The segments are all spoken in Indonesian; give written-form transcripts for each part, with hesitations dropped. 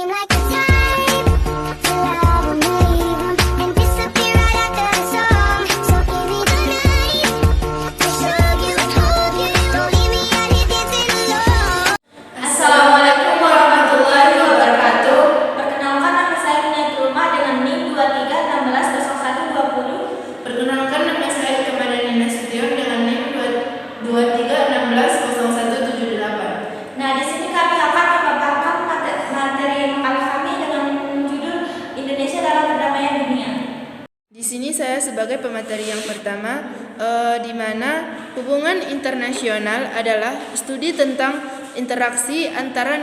seem like the type to love 'em, leave 'em, and disappear right after the song. So give me the night to show you, hold you, don't leave me out here dancing alone. Assalamualaikum warahmatullahi wabarakatuh. Perkenalkan, nama saya Minatul Umah dengan NIM 23160120. Perkenalkan, nama saya Kamarani Nasution dengan NIM 23160178. Nah, di sini kami akan memaparkan materi makalah kami dengan judul Indonesia dalam Perdamaian Dunia. Di sini saya sebagai pemateri yang pertama, di mana hubungan internasional adalah studi tentang interaksi antara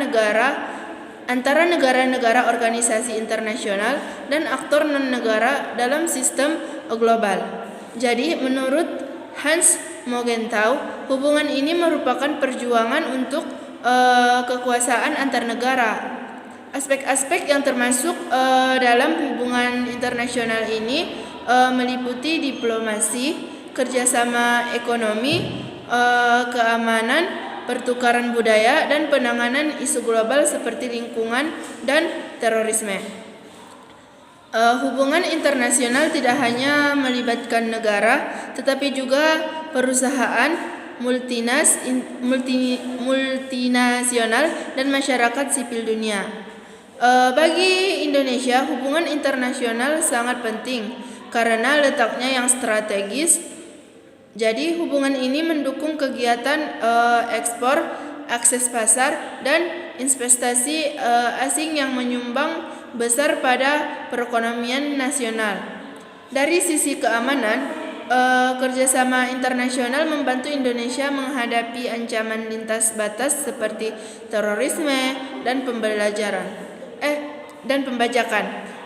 negara-negara organisasi internasional dan aktor non-negara dalam sistem global. Jadi, menurut Hans Morgenthau, hubungan ini merupakan perjuangan untuk kekuasaan antar negara. Aspek-aspek yang termasuk dalam hubungan internasional ini meliputi diplomasi, kerjasama ekonomi, keamanan, pertukaran budaya, dan penanganan isu global seperti lingkungan dan terorisme. Hubungan internasional tidak hanya melibatkan negara, tetapi juga perusahaan multinasional dan masyarakat sipil dunia. Bagi Indonesia, hubungan internasional sangat penting karena letaknya yang strategis. Jadi, hubungan ini mendukung kegiatan ekspor, akses pasar, dan investasi asing yang menyumbang besar pada perekonomian nasional. Dari sisi keamanan, kerjasama internasional membantu Indonesia menghadapi ancaman lintas batas seperti terorisme dan pembajakan.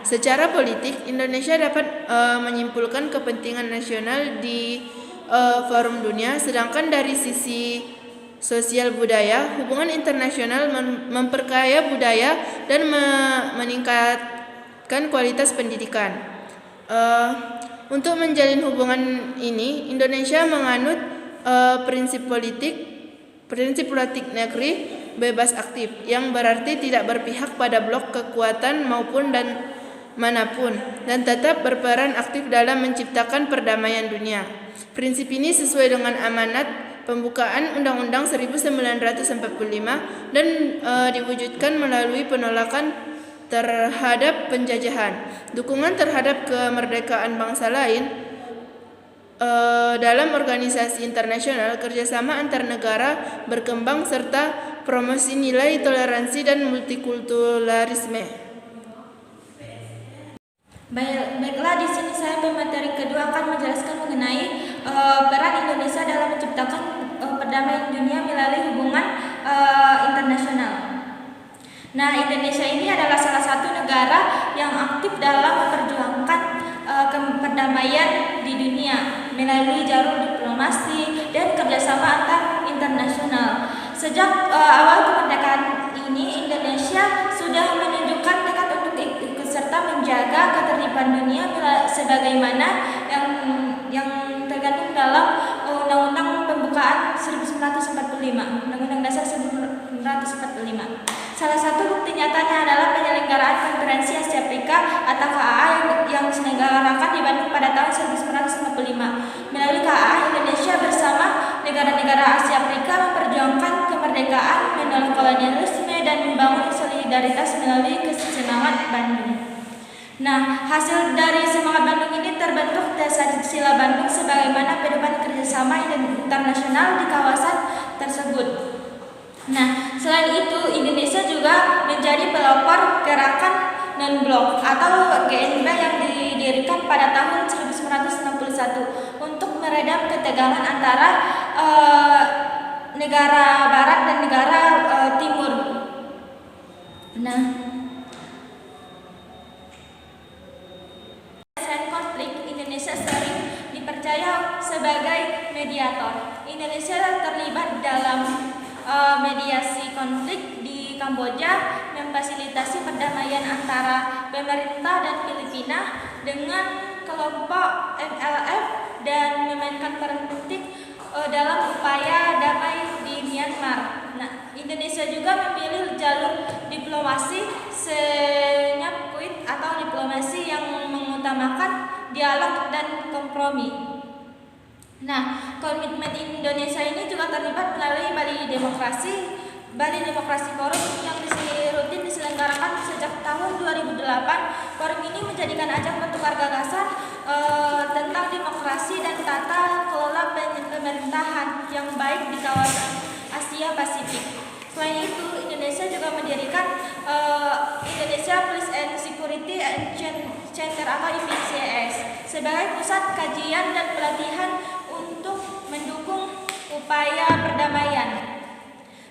Secara politik, Indonesia dapat menyimpulkan kepentingan nasional di forum dunia, sedangkan dari sisi sosial budaya, hubungan internasional memperkaya budaya dan meningkatkan kualitas pendidikan. Untuk menjalin hubungan ini, Indonesia menganut prinsip politik negeri bebas aktif, yang berarti tidak berpihak pada blok kekuatan manapun, dan tetap berperan aktif dalam menciptakan perdamaian dunia. Prinsip ini sesuai dengan amanat pembukaan Undang-Undang 1945 dan diwujudkan melalui penolakan terhadap penjajahan, dukungan terhadap kemerdekaan bangsa lain dalam organisasi internasional, kerjasama antar negara berkembang, serta promosi nilai toleransi dan multikulturalisme. Baiklah, di sini saya pemateri kedua akan menjelaskan mengenai peran Indonesia dalam menciptakan perdamaian dunia melalui hubungan internasional. Nah, Indonesia ini adalah salah satu negara yang aktif dalam memperjuangkan perdamaian di dunia melalui jalur diplomasi dan kerjasama antar internasional. Sejak awal kemerdekaan ini, Indonesia sudah menunjukkan tekad untuk ikut serta menjaga ketertiban dunia sebagaimana yang tergantung dalam Undang-Undang Pembukaan 1945, Undang-Undang Dasar 1945. Salah satu bukti nyatanya adalah penyelenggaraan Konferensi Asia Afrika atau KAA yang diselenggarakan di Bandung pada tahun 1945. Melalui KAA, Indonesia bersama negara-negara Asia Afrika memperjuangkan kemerdekaan, menolak kolonialisme, dan membangun solidaritas melalui kesemangat Bandung. Nah, hasil dari semangat Bandung ini terbentuk Dasar Sila Bandung sebagaimana pedoman kerjasama internasional di kawasan tersebut. Nah, selain itu, Indonesia juga menjadi pelopor gerakan non-blok atau GNB yang didirikan pada tahun 1961 untuk meredam ketegangan antara negara Barat dan negara Timur. Nah, selain konflik, Indonesia sering dipercaya sebagai mediator. Indonesia terlibat dalam mediasi konflik di Kamboja, memfasilitasi perdamaian antara pemerintah dan Filipina dengan kelompok MLF, dan memainkan peran penting dalam upaya damai di Myanmar. Nah, Indonesia juga memilih jalur diplomasi senyapkuit atau diplomasi yang mengutamakan dialog dan kompromi. Nah, komitmen Indonesia ini juga terlibat melalui Bali Demokrasi Forum yang rutin diselenggarakan sejak tahun 2008. Forum ini menjadikan ajang bertukar gagasan tentang demokrasi dan tata kelola pemerintahan yang baik di kawasan Asia Pasifik. Selain itu, Indonesia juga mendirikan Indonesia Peace and Security Center atau IPCS sebagai pusat kajian dan pelatihan untuk mendukung upaya perdamaian.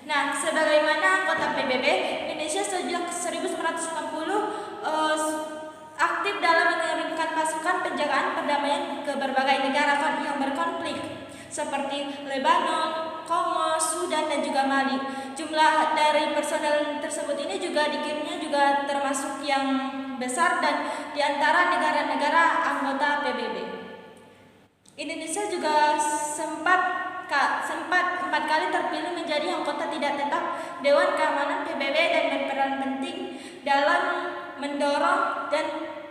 Nah, sebagaimana anggota PBB, Indonesia sejak 1950 aktif dalam mengirimkan pasukan penjagaan perdamaian ke berbagai negara yang berkonflik seperti Lebanon, Kongo, Sudan, dan juga Mali. Jumlah dari personel tersebut ini dikirimnya juga termasuk yang besar dan di antara negara-negara anggota PBB. Indonesia juga sempat 4 kali terpilih menjadi anggota tidak tetap Dewan Keamanan PBB dan berperan penting dalam mendorong dan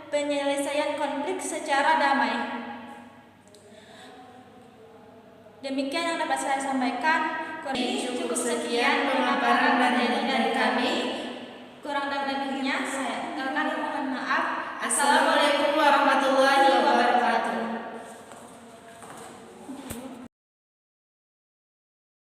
penyelesaian konflik secara damai. Demikian yang dapat saya sampaikan. Cukup sekian pemaparan materi dari kami.